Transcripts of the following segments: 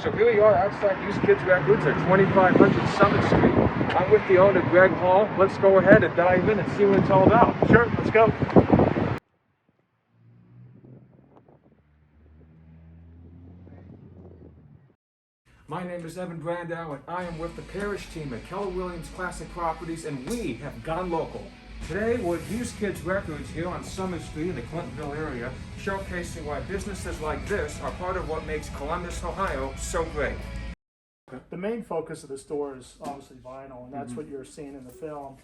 So here we are outside Used Kids Records at 2500 Summit Street. I'm with the owner, Greg Hall. Let's go ahead and dive in and see what it's all about. Sure, let's go. My name is Evan Brandow, and I am with the Parrish team at Keller Williams Classic Properties, and we have gone local. Today, we're at Used Kids Records here on Summit Street in the Clintonville area, showcasing why businesses like this are part of what makes Columbus, Ohio so great. The main focus of the store is obviously vinyl, and that's what you're seeing in the film.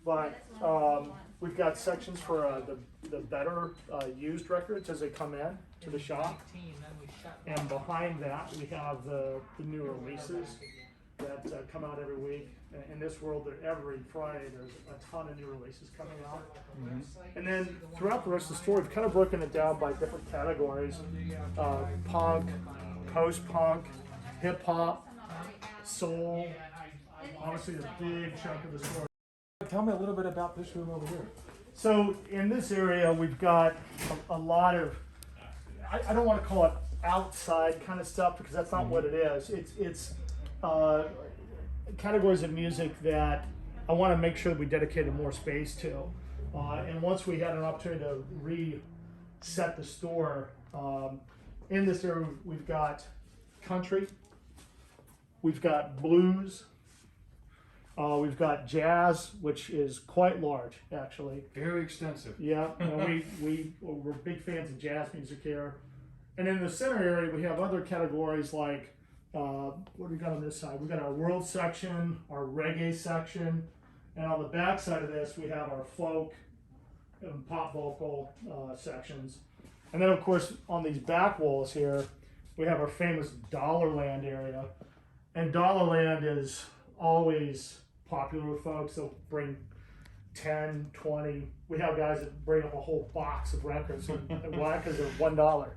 But we've got sections for the better used records as they come in to the shop. And behind that, we have the new releases that come out every week. In this world, every Friday, there's a ton of new releases coming out. And then throughout the rest of the store, we've kind of broken it down by different categories. Punk, post-punk, hip-hop, soul, obviously a big chunk of the store. Tell me a little bit about this room over here. So in this area, we've got a lot of, I don't want to call it outside kind of stuff because that's not what it is. It's categories of music that I want to make sure that we dedicated more space to. And once we had an opportunity to reset the store, in this area we've got country, we've got blues, we've got jazz, which is quite large actually. Very extensive. Yeah, and we're big fans of jazz music here. And in the center area, we have other categories like, what do we got on this side? We've got our world section, our reggae section, and on the back side of this, we have our folk and pop vocal sections. And then, of course, on these back walls here, we have our famous Dollarland area. And Dollarland is always popular with folks. They'll bring 10, 20. We have guys that bring them a whole box of records. Why? Because they're $1.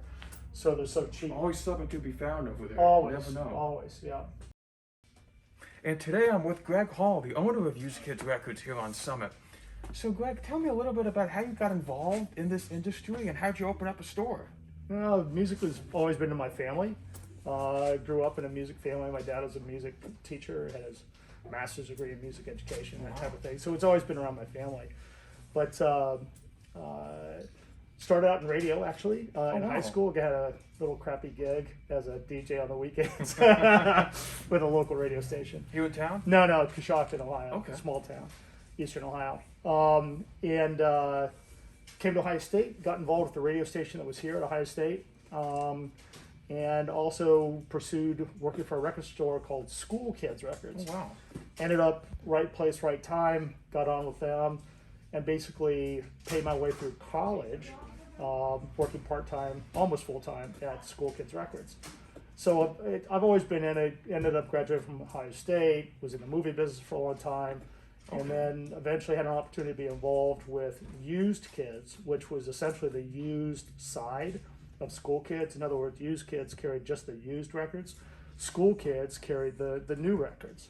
So they're so cheap. Always something to be found over there. Always, you never know. Always, yeah. And today I'm with Greg Hall, the owner of Used Kids Records here on Summit. So Greg, tell me a little bit about how you got involved in this industry and how'd you open up a store? Well, music has always been in my family. I grew up in a music family. My dad was a music teacher, had his master's degree in music education, that type of thing. So it's always been around my family. But started out in radio, actually. In high school, I had a little crappy gig as a DJ on the weekends with a local radio station. Here in town? No, Coshocton, Ohio. Okay. A small town, eastern Ohio. And came to Ohio State, got involved with the radio station that was here at Ohio State, and also pursued working for a record store called School Kids Records. Oh, wow. Ended up right place, right time, got on with them, and basically paid my way through college, working part-time, almost full-time at School Kids Records. So I've always been in it, ended up graduating from Ohio State, was in the movie business for a long time, and then eventually had an opportunity to be involved with Used Kids, which was essentially the used side of School Kids. In other words, Used Kids carried just the used records. School Kids carried the new records.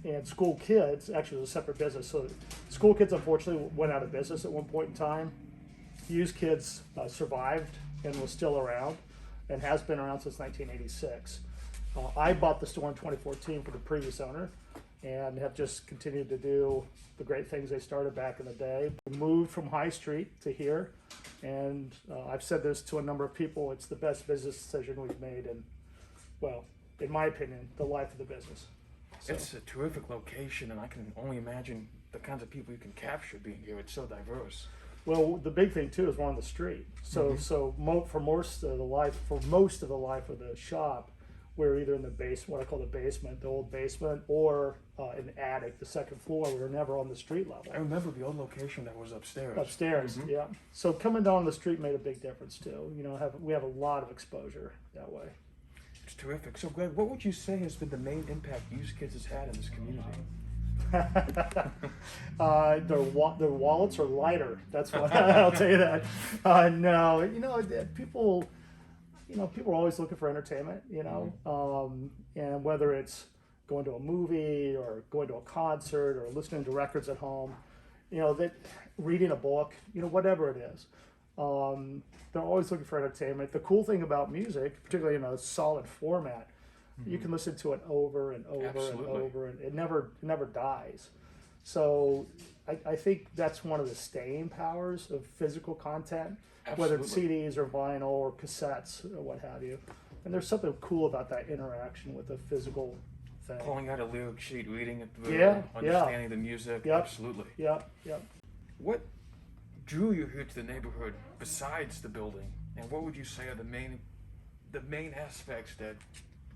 And School Kids actually was a separate business. So School Kids unfortunately went out of business at one point in time. Used Kids survived and was still around and has been around since 1986. I bought the store in 2014 for the previous owner and have just continued to do the great things they started back in the day. We moved from High Street to here, and I've said this to a number of people, it's the best business decision we've made in, well, in my opinion, the life of the business. So. It's a terrific location, and I can only imagine the kinds of people you can capture being here. It's so diverse. Well, the big thing too is we're on the street. So for most of the life of the shop, we're either in the what I call the basement, the old basement, or an attic, the second floor. We were never on the street level. I remember the old location that was upstairs. Upstairs, yeah. So coming down the street made a big difference too. You know, we have a lot of exposure that way. It's terrific. So Greg, what would you say has been the main impact Used Kids has had in this community? Their wallets are lighter. That's what I'll tell you that. No, people are always looking for entertainment. And whether it's going to a movie or going to a concert or listening to records at home, that reading a book, whatever it is. They're always looking for entertainment. The cool thing about music, particularly in a solid format, you can listen to it over and over Absolutely. and over, and it never dies. So I think that's one of the staying powers of physical content, whether it's Absolutely. CDs or vinyl or cassettes or what have you. And there's something cool about that interaction with the physical thing. Pulling out a lyric sheet, reading it through, Yeah, understanding the music. Yep. Absolutely. Yep, yep. What drew you here to the neighborhood besides the building? And what would you say are the main aspects that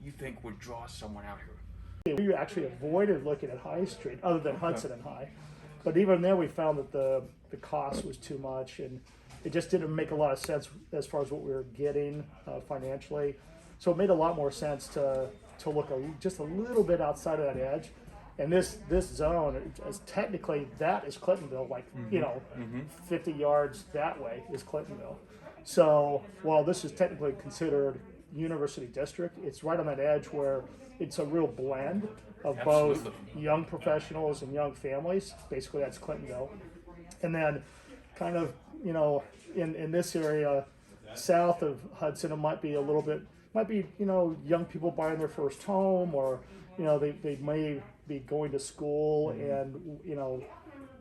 you think would draw someone out here? We actually avoided looking at High Street, other than Hudson and High. But even there, we found that the cost was too much, and it just didn't make a lot of sense as far as what we were getting financially. So it made a lot more sense to look just a little bit outside of that edge. And this zone, as technically that is Clintonville, like 50 yards that way is Clintonville. So while this is technically considered University District, it's right on that edge where it's a real blend of both Absolutely. young professionals and young families. Basically, that's Clintonville. And then kind of, in this area, south of Hudson, it might be young people buying their first home, or, they may be going to school and,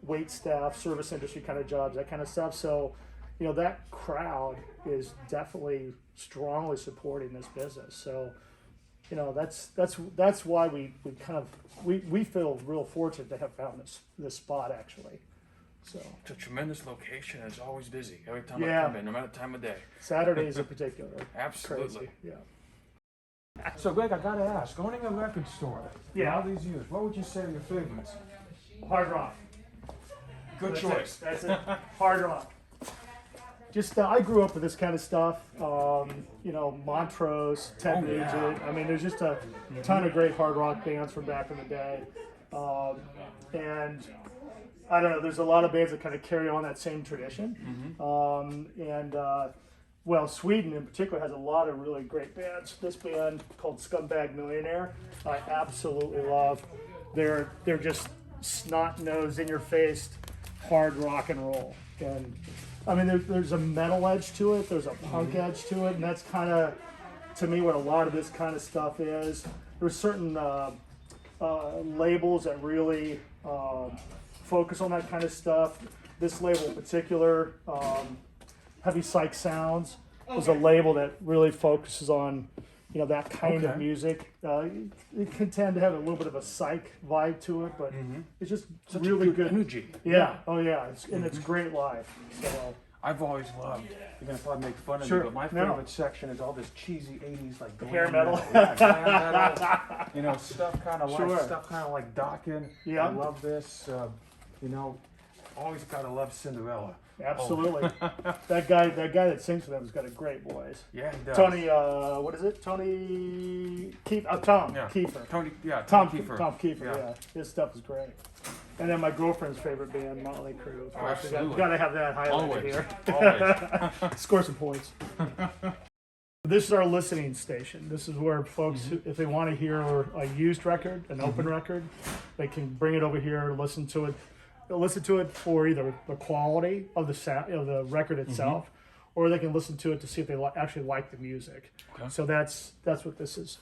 wait staff, service industry kind of jobs, that kind of stuff. So, that crowd is definitely strongly supporting this business. So, that's why we feel real fortunate to have found this spot actually. So It's a tremendous location. It's always busy every time Yeah. I come in, no matter the time of day. Saturdays in particular, Absolutely. crazy. Yeah. So, Greg, I gotta ask, owning a record store, Yeah. all these years, what would you say are your favorites? Hard rock. Good That's choice. That's it. Hard rock. Just I grew up with this kind of stuff. Montrose, Ted Oh, Nugent. yeah. I mean, there's just a ton of great hard rock bands from back in the day, and I don't know. There's a lot of bands that kind of carry on that same tradition, well, Sweden in particular has a lot of really great bands. This band called Scumbag Millionaire, I absolutely love. They're just snot-nosed, in-your-face, hard rock and roll. And I mean, there's a metal edge to it, there's a punk edge to it, and that's kind of, to me, what a lot of this kind of stuff is. There's certain labels that really focus on that kind of stuff. This label in particular, Heavy Psych Sounds, is a label that really focuses on that kind of Okay. music. It can tend to have a little bit of a psych vibe to it, but it's just Such really a good good energy. Yeah, oh yeah, and it's great live. So I've always loved. You're gonna probably make fun of Sure. me, but my No. favorite section is all this cheesy '80s like glam Hair metal. Yeah, glam metal. Stuff kind of Sure. like stuff kind of like Dokken. Yeah. I love this. Always gotta love Cinderella. absolutely, that guy that sings for them has got a great voice. Yeah, he does. Tony, what is it? Tony Tom Yeah. Kiefer. Tom Kiefer. Tom Kiefer, yeah. His stuff is great. And then my girlfriend's favorite band, Motley Crue. Of course. absolutely. Got to have that highlighted Always. here. Always. Score some points. This is our listening station. This is where folks, if they want to hear a used record, an open record, they can bring it over here, listen to it. They'll listen to it for either the quality of the sound, of the record itself, or they can listen to it to see if they actually like the music. Okay. So that's what this is